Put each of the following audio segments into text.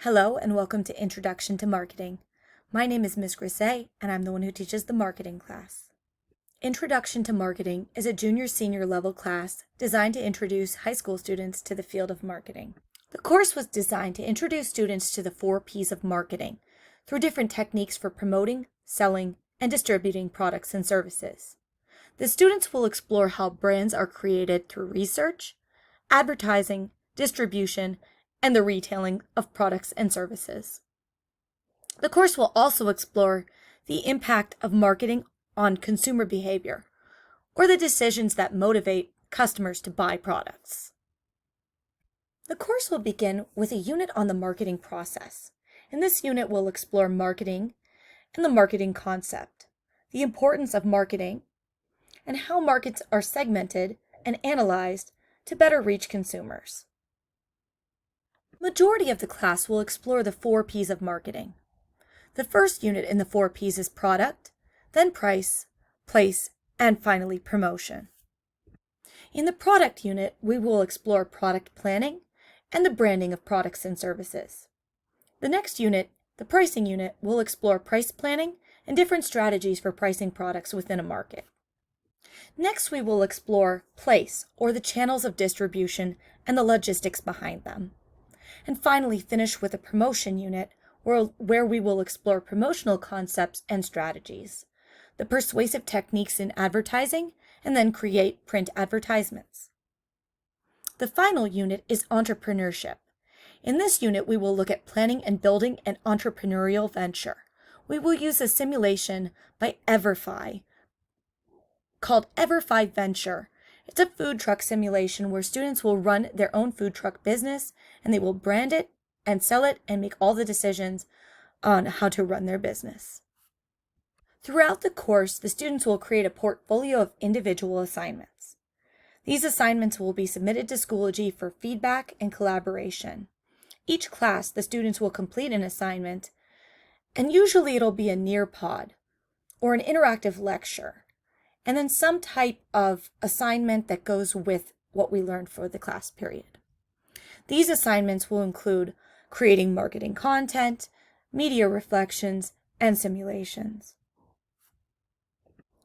Hello and welcome to Introduction to Marketing. My name is Ms. Grise and I'm the one who teaches the marketing class. Introduction to Marketing is a junior-senior level class designed to introduce high school students to the field of marketing. The course was designed to introduce students to the 4 P's of marketing through different techniques for promoting, selling, and distributing products and services. The students will explore how brands are created through research, advertising, distribution, and the retailing of products and services. The course will also explore the impact of marketing on consumer behavior, or the decisions that motivate customers to buy products. The course will begin with a unit on the marketing process. In this unit, we'll explore marketing and the marketing concept, the importance of marketing, and how markets are segmented and analyzed to better reach consumers. Majority of the class will explore the 4 P's of marketing. The first unit in the 4 P's is product, then price, place, and finally promotion. In the product unit, we will explore product planning and the branding of products and services. The next unit, the pricing unit, will explore price planning and different strategies for pricing products within a market. Next, we will explore place, or the channels of distribution and the logistics behind them. And finally, finish with a promotion unit where we will explore promotional concepts and strategies, the persuasive techniques in advertising, and then create print advertisements. The final unit is entrepreneurship. In this unit, we will look at planning and building an entrepreneurial venture. We will use a simulation by Everfi called Everfi Venture. It's a food truck simulation where students will run their own food truck business and they will brand it and sell it and make all the decisions on how to run their business. Throughout the course, the students will create a portfolio of individual assignments. These assignments will be submitted to Schoology for feedback and collaboration. Each class, the students will complete an assignment, and usually it'll be a Nearpod or an interactive lecture, and then some type of assignment that goes with what we learned for the class period. These assignments will include creating marketing content, media reflections, and simulations.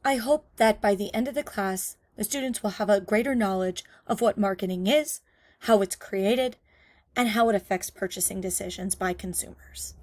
I hope that by the end of the class, the students will have a greater knowledge of what marketing is, how it's created, and how it affects purchasing decisions by consumers.